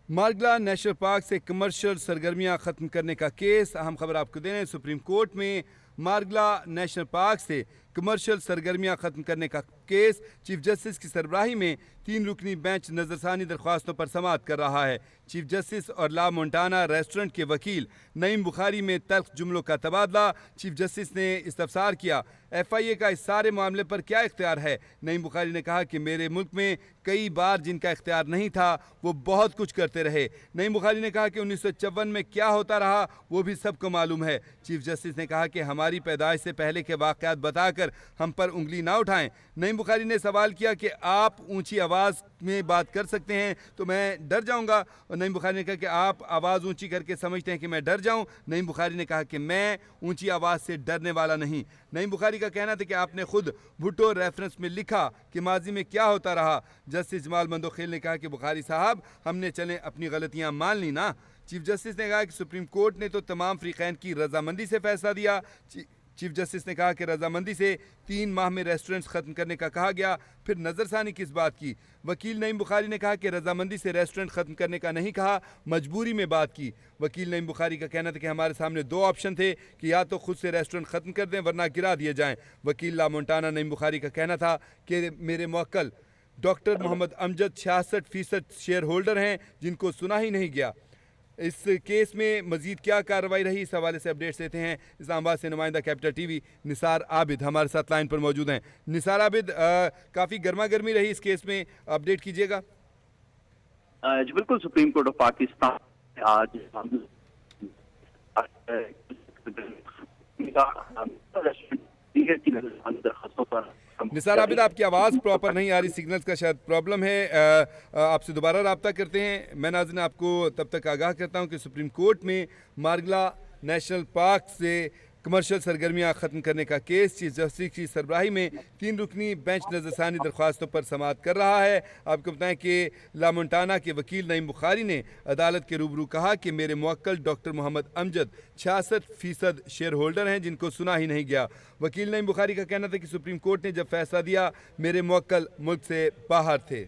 Margalla national park से commercial सरगर्मियां खत्म करने का केस। अहम खबर आपको दे रहे हैं, सुप्रीम कोर्ट में मारगला नेशनल पार्क से कमर्शियल सरगर्मियां खत्म करने का केस चीफ जस्टिस की सरबराही में 3 रुकनी बेंच नजरसानी दरख्वास्तों पर समाअत कर रहा है। चीफ जस्टिस और ला मोंटाना रेस्टोरेंट के वकील नईम बुखारी में तल्ख जुमलों का तबादला। चीफ जस्टिस ने इस्तफसार किया, FIA का इस सारे मामले पर क्या इख्तियार है। नईम बुखारी ने कहा कि मेरे मुल्क में कई बार जिनका इख्तियार नहीं था वो बहुत कुछ करते रहे। नईम बुखारी ने कहा कि 1954 में क्या होता रहा वो भी सबको मालूम है। चीफ जस्टिस ने कहा कि हमारी पैदाइश से पहले के वाक़यात बताकर हम पर उंगली ना उठाएं। नईम बुखारी ने सवाल किया कि आप ऊंची आवाज़ में बात कर सकते हैं तो मैं डर जाऊंगा। और नईम बुखारी ने कहा कि आप आवाज़ ऊंची करके समझते हैं कि मैं डर जाऊं। नईम बुखारी ने कहा कि मैं ऊंची आवाज़ से डरने वाला नहीं। नईम बुखारी का कहना था कि आपने खुद भुट्टो रेफरेंस में लिखा कि माजी में क्या होता रहा। जस्टिस जमाल मंदोखेल ने कहा कि बुखारी साहब, हमने चलें अपनी गलतियां मान ली ना। चीफ जस्टिस ने कहा कि सुप्रीम कोर्ट ने तो तमाम फ़रीक़ैन की रजामंदी से फैसला दिया। चीफ जस्टिस ने कहा कि रजामंदी से 3 माह में रेस्टोरेंट्स ख़त्म करने का कहा गया, फिर नज़रसानी किस बात की। वकील नईम बुखारी ने कहा कि रजामंदी से रेस्टोरेंट ख़त्म करने का नहीं कहा, मजबूरी में बात की। वकील नईम बुखारी का कहना था कि हमारे सामने 2 ऑप्शन थे कि या तो खुद से रेस्टोरेंट ख़त्म कर दें वरना गिरा दिए जाएँ। वकील ला मोंटाना नईम बुखारी का कहना था कि मेरे मुवक्किल doctor Mohammad Amjad 66% shareholder हैं जिनको सुना ही नहीं गया। इस केस में मजीद क्या कार्रवाई रही, इस हवाले से अपडेट्स देते हैं। इस्लामाबाद से नुमाइंदा कैपिटल TV निसार आबिद हमारे साथ लाइन पर मौजूद हैं। निसार आबिद, काफ़ी गर्मा गर्मी रही इस केस में, अपडेट कीजिएगा। जी बिल्कुल, सुप्रीम कोर्ट ऑफ पाकिस्तान आज दरखास्तों पर। निसार आबिद, आपकी आवाज़ प्रॉपर नहीं आ रही, सिग्नल्स का शायद प्रॉब्लम है। आपसे दोबारा रब्ता करते हैं। मैं नाज़रीन आपको तब तक आगाह करता हूँ कि सुप्रीम कोर्ट में मारगला नेशनल पार्क से कमर्शियल सरगर्मियाँ ख़त्म करने का केस चीफ जस्टिस की सरबराही में 3 रुकनी बेंच नज़रसानी दरख्वास्तों पर समाअत कर रहा है। आपको बताएं कि ला मोंटाना के वकील नईम बुखारी ने अदालत के रूबरू कहा कि मेरे मुवक्किल doctor Mohammad Amjad 66% shareholder हैं जिनको सुना ही नहीं गया। वकील नईम बुखारी का कहना था कि सुप्रीम कोर्ट ने जब फैसला दिया मेरे मुवक्किल मुल्क से बाहर थे।